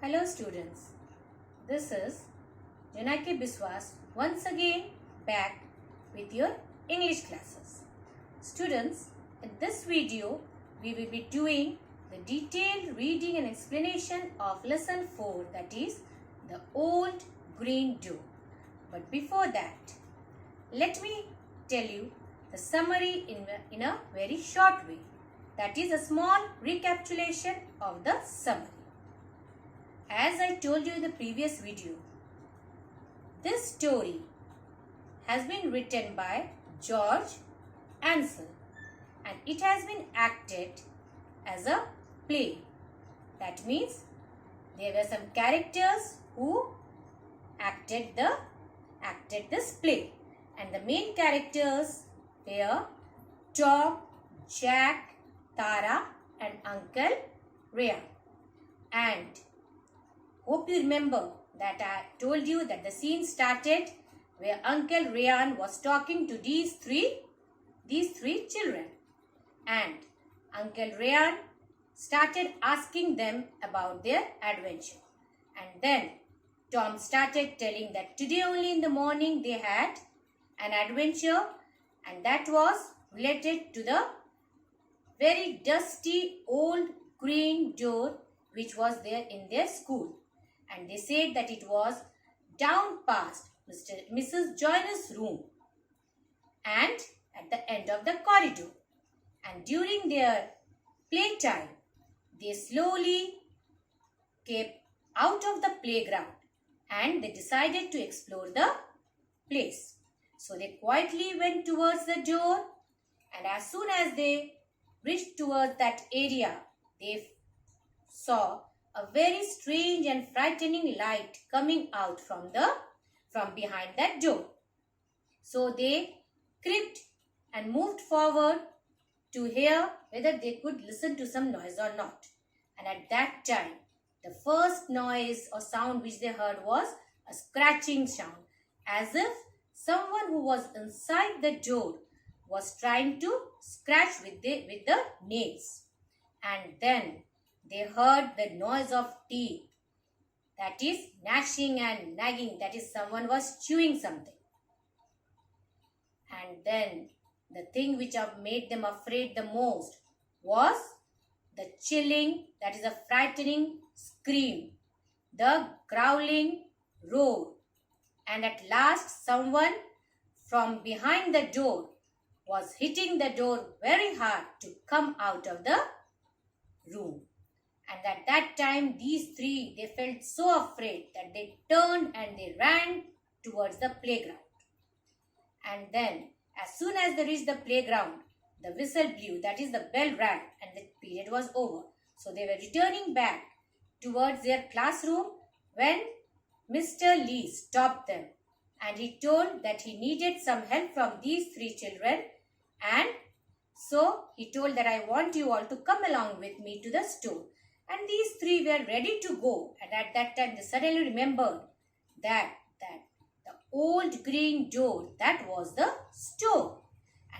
Hello students, this is Janaki Biswas once again back with your English classes. Students, in this video we will be doing the detailed reading and explanation of lesson 4, that is the old green door. But before that, let me tell you the summary in a very short way, that is a small recapitulation of the summary. As I told you in the previous video, this story has been written by George Ansel and it has been acted as a play. That means there were some characters who acted this play, and the main characters were Tom, Jack, Tara and Uncle Ryan. And hope you remember that I told you that the scene started where Uncle Ryan was talking to these three children, and Uncle Ryan started asking them about their adventure. And then Tom started telling that today only in the morning they had an adventure, and that was related to the very dusty old green door which was there in their school. And they said that it was down past Mrs. Joyner's room and at the end of the corridor. And during their playtime, they slowly came out of the playground and they decided to explore the place. So they quietly went towards the door, and as soon as they reached towards that area, they saw a very strange and frightening light coming out from behind that door. So they crept and moved forward to hear whether they could listen to some noise or not. And at that time, the first noise or sound which they heard was a scratching sound, as if someone who was inside the door was trying to scratch with the nails. And then they heard the noise of teeth, that is gnashing and nagging, that is someone was chewing something. And then the thing which made them afraid the most was the chilling, that is a frightening scream, the growling roar. And at last someone from behind the door was hitting the door very hard to come out of the room. And at that time, these three, they felt so afraid that they turned and they ran towards the playground. And then, as soon as they reached the playground, the whistle blew, that is the bell rang, and the period was over. So they were returning back towards their classroom when Mr. Lee stopped them. And he told that he needed some help from these three children. And so he told that I want you all to come along with me to the store. And these three were ready to go. And at that time, they suddenly remembered that the old green door, that was the store.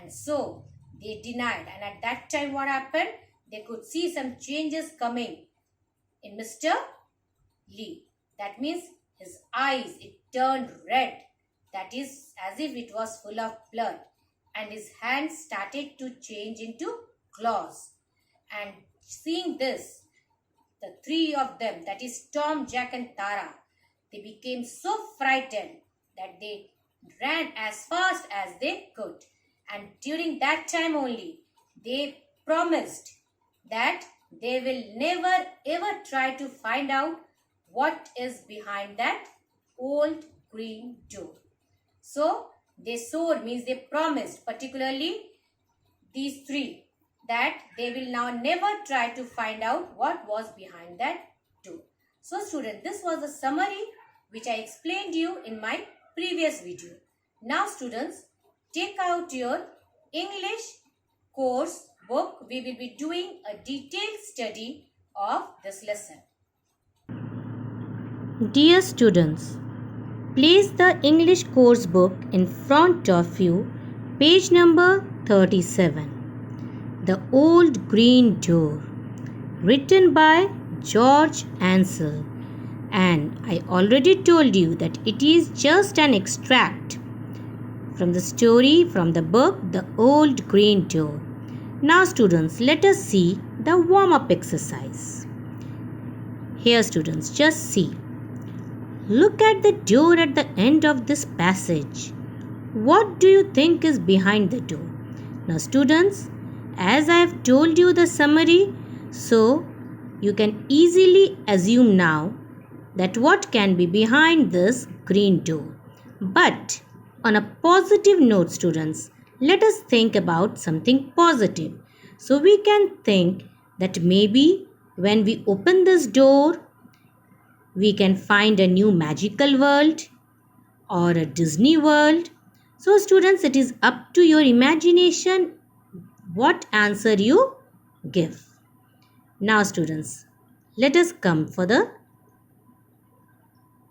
And so they denied. And at that time, what happened? They could see some changes coming in Mr. Lee. That means his eyes, it turned red. That is as if it was full of blood. And his hands started to change into claws. And seeing this, the three of them, that is Tom, Jack and Tara, they became so frightened that they ran as fast as they could. And during that time only, they promised that they will never ever try to find out what is behind that old green door. So they swore, means they promised, particularly these three, that they will now never try to find out what was behind that door. So student, this was the summary which I explained you in my previous video. Now students, take out your English course book. We will be doing a detailed study of this lesson. Dear students, place the English course book in front of you, page number 37. The Old Green Door, written by George Ansel, And I already told you that it is just an extract from the story from the book The Old Green Door. Now students, let us see the warm-up exercise. Here students, just see. Look at the door at the end of this passage. What do you think is behind the door? Now students, as I have told you the summary, so you can easily assume now that what can be behind this green door. But on a positive note students, let us think about something positive. So we can think that maybe when we open this door, we can find a new magical world or a Disney world. So students, it is up to your imagination what answer you give. Now students, let us come for the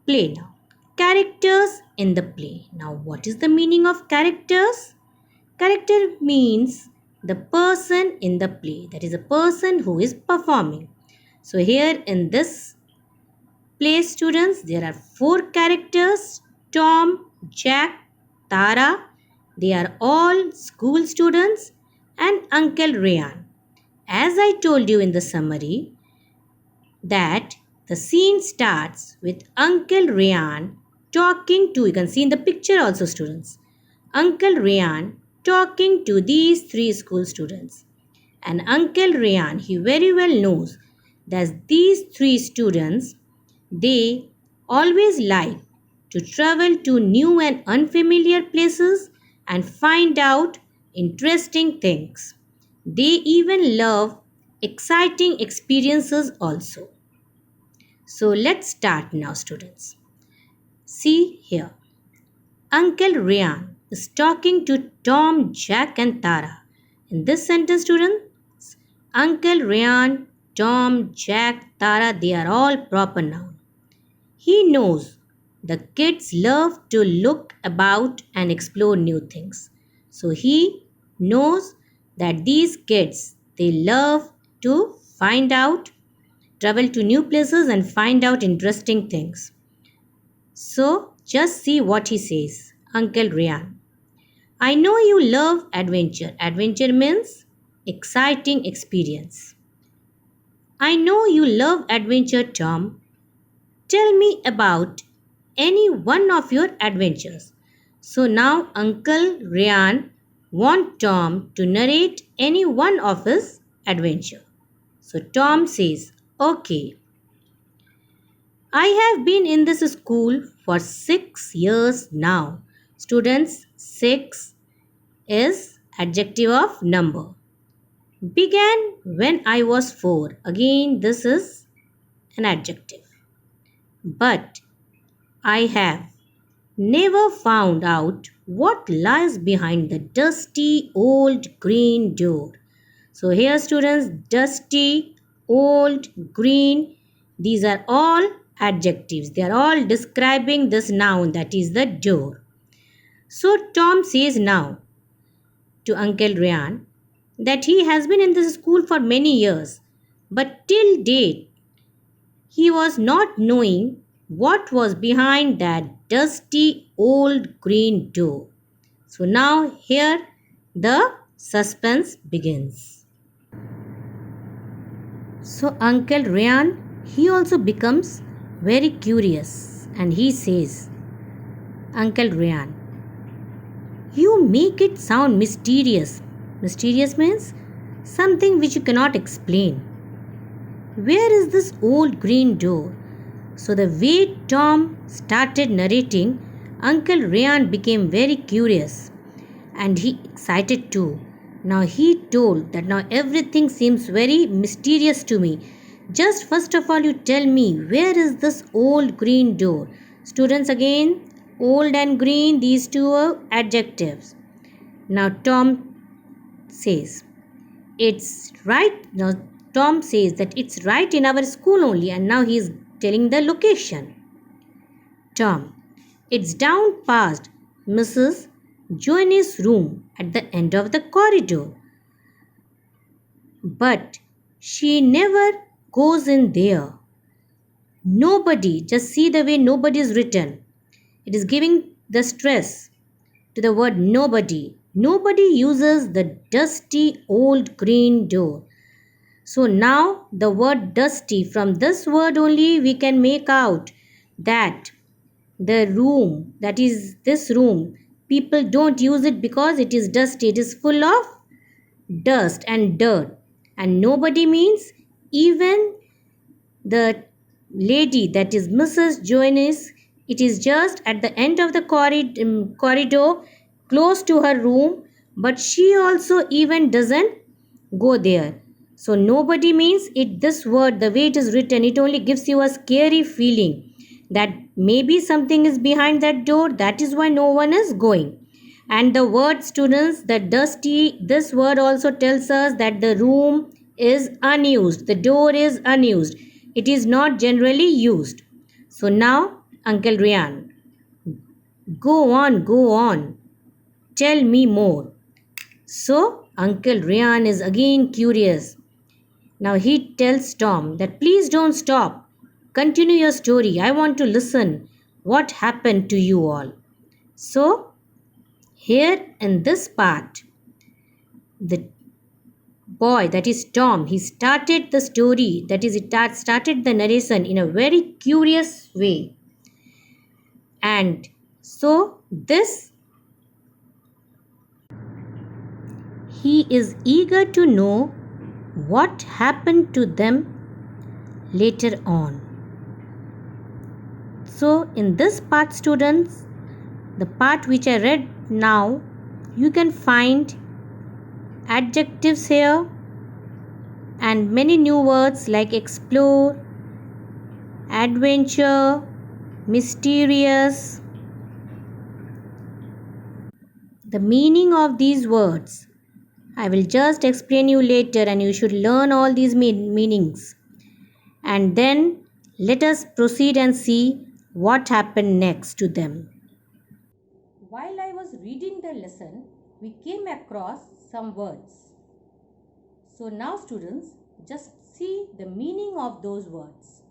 play now. Characters in the play. Now what is the meaning of characters? Character means the person in the play. That is a person who is performing. So here in this play students, there are 4 characters: Tom, Jack, Tara. They are all school students, and Uncle Ryan. As I told you in the summary, that the scene starts with Uncle Ryan talking to, you can see in the picture also students, Uncle Ryan talking to these 3 school students. And Uncle Ryan, he very well knows that these 3 students, they always like to travel to new and unfamiliar places and find out interesting things. They even love exciting experiences also. So let's start now students. See here. Uncle Ryan is talking to Tom, Jack and Tara. In this sentence students, Uncle Ryan, Tom, Jack, Tara, they are all proper nouns. He knows the kids love to look about and explore new things. So he knows that these kids, they love to find out, travel to new places and find out interesting things. So just see what he says, Uncle Ryan. I know you love adventure. Adventure means exciting experience. I know you love adventure, Tom. Tell me about any one of your adventures. So now Uncle Ryan wants Tom to narrate any one of his adventure. So Tom says, okay. I have been in this school for 6 years now. Students, 6 is adjective of number. Began when I was 4. Again, this is an adjective. But I have never found out what lies behind the dusty old green door. So here students, dusty, old, green, these are all adjectives. They are all describing this noun, that is the door. So Tom says now to Uncle Ryan that he has been in this school for many years, but till date he was not knowing what was behind that dusty old green door. So now here the suspense begins. So Uncle Ryan, he also becomes very curious and he says, Uncle Ryan, you make it sound mysterious. Mysterious means something which you cannot explain. Where is this old green door? So the way Tom started narrating, Uncle Ryan became very curious and he excited too. Now he told that now everything seems very mysterious to me. Just first of all you tell me, where is this old green door? Students, again, old and green, these two are adjectives. Now Tom says, it's right. Now Tom says that it's right in our school only, and now he is telling the location. Tom, it's down past Mrs. Joanne's room at the end of the corridor. But she never goes in there. Nobody, just see the way nobody is written. It is giving the stress to the word nobody. Nobody uses the dusty old green door. So now the word dusty, from this word only we can make out that the room, that is this room, people don't use it because it is dusty. It is full of dust and dirt. And nobody means even the lady, that is Mrs. Joyce, it is just at the end of the corridor close to her room, but she also even doesn't go there. So nobody means it, this word, the way it is written, it only gives you a scary feeling that maybe something is behind that door, that is why no one is going. And the word, students, the dusty, this word also tells us that the room is unused, the door is unused, it is not generally used. So now, Uncle Rian, go on, tell me more. So Uncle Rian is again curious. Now he tells Tom that please don't stop. Continue your story. I want to listen. What happened to you all? So, here in this part, the boy, that is Tom, he started the story, that is, it started the narration in a very curious way. And so, this, he is eager to know what happened to them later on. So, in this part, students, the part which I read now, you can find adjectives here and many new words like explore, adventure, mysterious. The meaning of these words I will just explain you later, and you should learn all these meanings. And then let us proceed and see what happened next to them. While I was reading the lesson, we came across some words. So now, students, just see the meaning of those words.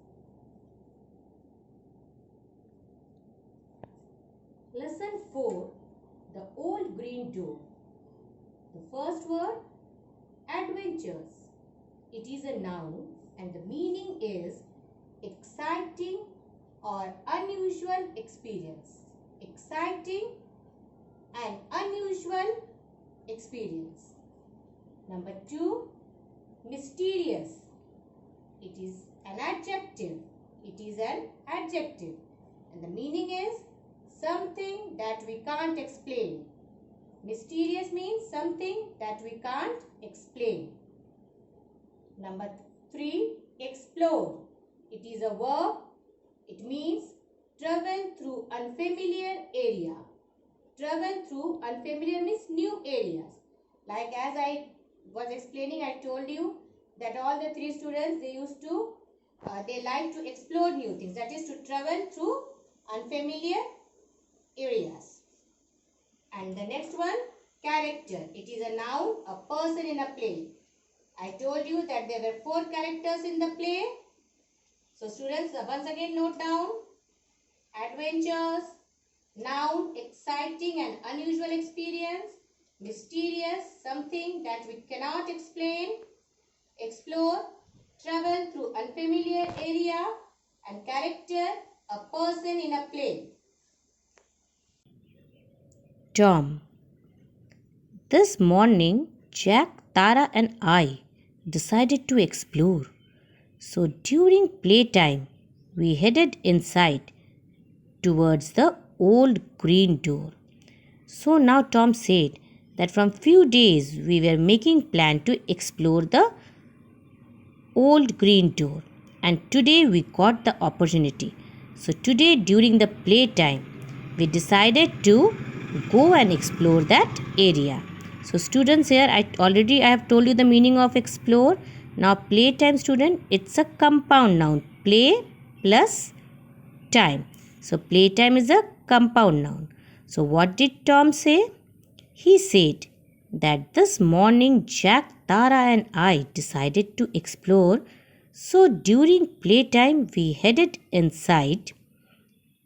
Lesson 4, the old green door. The first word, adventures. It is a noun and the meaning is exciting or unusual experience. Exciting and unusual experience. Number 2, mysterious. It is an adjective. It is an adjective. And the meaning is something that we can't explain. Mysterious means something that we can't explain. Number 3, explore. It is a verb. It means travel through unfamiliar area. Travel through unfamiliar means new areas. Like as I was explaining, I told you that all the 3 students, they like to explore new things. That is to travel through unfamiliar areas. And the next one, character. It is a noun, a person in a play. I told you that there were 4 characters in the play. So students, once again note down. Adventures, noun, exciting and unusual experience. Mysterious, something that we cannot explain. Explore, travel through unfamiliar area. And character, a person in a play. Tom. This morning, Jack, Tara and I decided to explore. So during playtime, we headed inside towards the old green door. So now Tom said that from few days we were making plan to explore the old green door, and today we got the opportunity. So today during the playtime, we decided to go and explore that area. So students, here I have told you the meaning of explore. Now playtime, student, it's a compound noun. Play plus time. So playtime is a compound noun. So what did Tom say? He said that this morning Jack, Tara and I decided to explore. So during playtime, we headed inside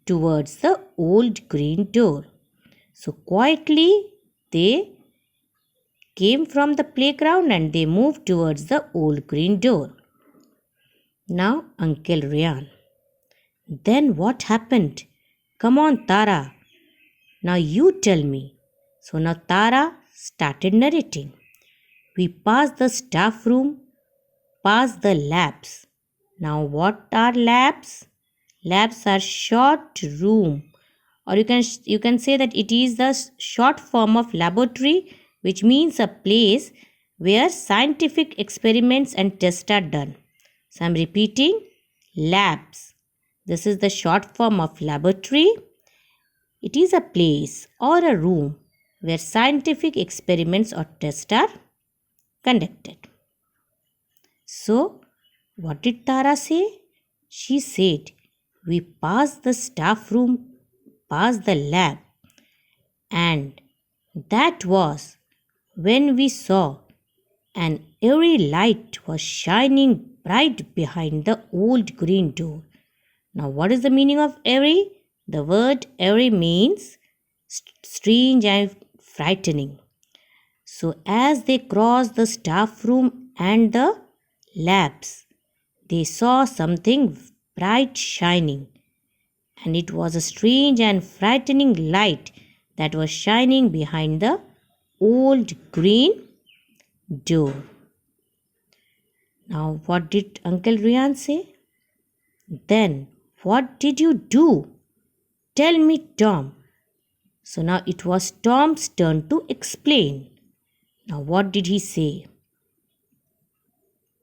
towards the old green door. So quietly, they came from the playground and they moved towards the old green door. Now, Uncle Ryan. Then what happened? Come on, Tara. Now you tell me. So now Tara started narrating. We passed the staff room, past the labs. Now what are labs? Labs are short room, or you can say that it is the short form of laboratory, which means a place where scientific experiments and tests are done. So I'm repeating, labs. This is the short form of laboratory. It is a place or a room where scientific experiments or tests are conducted. So, what did Tara say? She said, we passed the staff room, past the lab, and that was when we saw an airy light was shining bright behind the old green door. Now, what is the meaning of airy? The word airy means strange and frightening. So, as they crossed the staff room and the labs, they saw something bright shining, and it was a strange and frightening light that was shining behind the old green door. Now, what did Uncle Rian say? Then, what did you do? Tell me, Tom. So now it was Tom's turn to explain. Now, what did he say?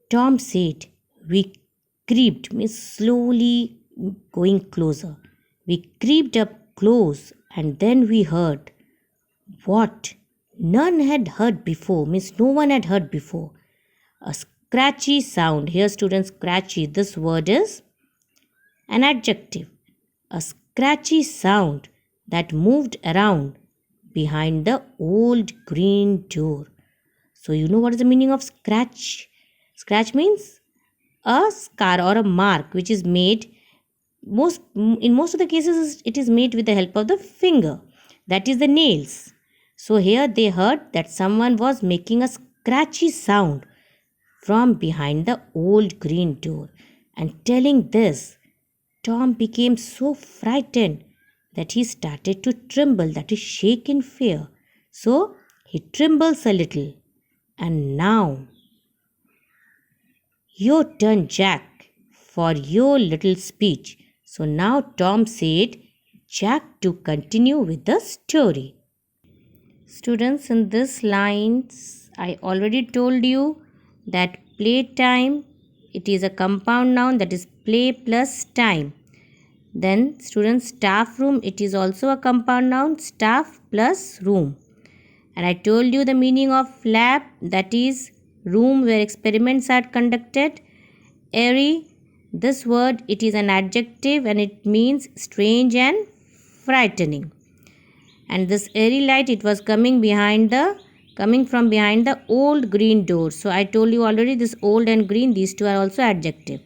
Tom said, we creeped, means slowly going closer. We creeped up close and then we heard what none had heard before, means no one had heard before. A scratchy sound. Here, students, scratchy. This word is an adjective. A scratchy sound that moved around behind the old green door. So, you know what is the meaning of scratch? Scratch means a scar or a mark which is made in most of the cases it is made with the help of the finger, that is the nails. So here they heard that someone was making a scratchy sound from behind the old green door, and telling this, Tom became so frightened that he started to tremble, that is, shake in fear. So he trembles a little. And now, your turn, Jack, for your little speech. So now Tom said, Jack to continue with the story. Students, in this lines, I already told you that playtime, it is a compound noun, that is play plus time. Then students, staff room, it is also a compound noun, staff plus room. And I told you the meaning of lab, that is room where experiments are conducted. Airy, this word, it is an adjective and it means strange and frightening. And this airy light, it was coming from behind the old green door. So I told you already, this old and green, these two are also adjective.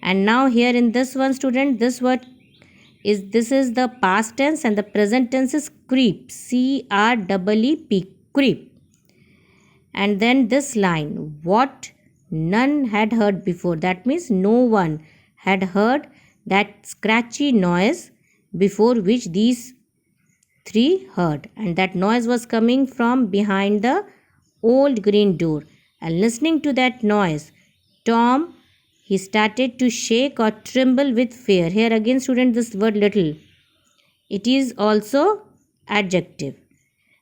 And now here in this one, student, this word this is the past tense and the present tense is creep, CREEP, creep. And then this line, what none had heard before, that means no one had heard that scratchy noise before which these three heard, and that noise was coming from behind the old green door. And listening to that noise, Tom, he started to shake or tremble with fear. Here again, student, this word little, it is also adjective.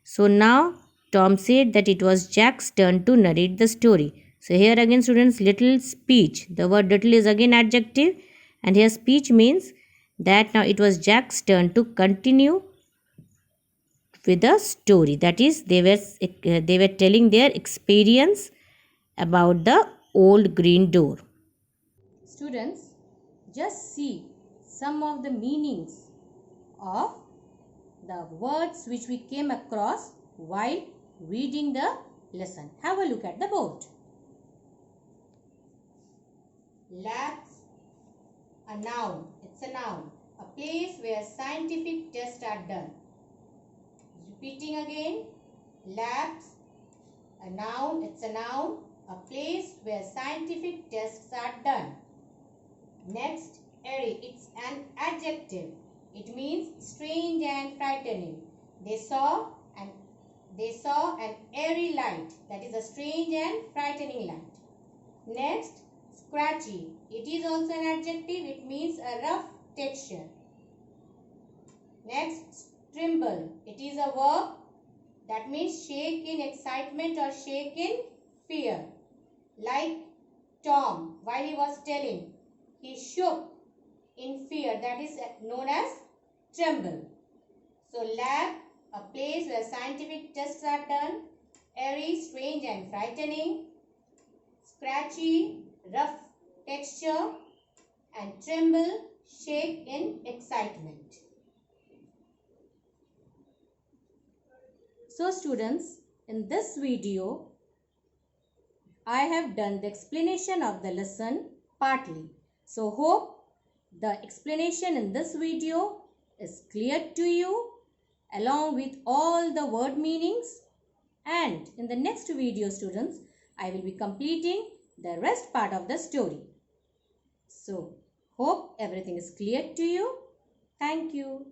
So now Tom said that it was Jack's turn to narrate the story. So here again, students, little speech. The word little is again adjective, and here speech means that now it was Jack's turn to continue with the story. That is, they were telling their experience about the old green door. Students, just see some of the meanings of the words which we came across while reading the lesson. Have a look at the board. Labs, a noun. It's a noun. A place where scientific tests are done. Repeating again. Labs, a noun. It's a noun. A place where scientific tests are done. Next, airy. It's an adjective. It means strange and frightening. They saw an airy light. That is a strange and frightening light. Next, scratchy. It is also an adjective. It means a rough texture. Next, tremble. It is a verb. That means shake in excitement or shake in fear. Like Tom, while he was telling, he shook in fear. That is known as tremble. So, lab, a place where scientific tests are done. Airy, strange and frightening. Scratchy, rough texture. And tremble, shake in excitement. So students, in this video, I have done the explanation of the lesson partly. So hope the explanation in this video is clear to you along with all the word meanings. And in the next video students, I will be completing the rest part of the story. So hope everything is clear to you. Thank you.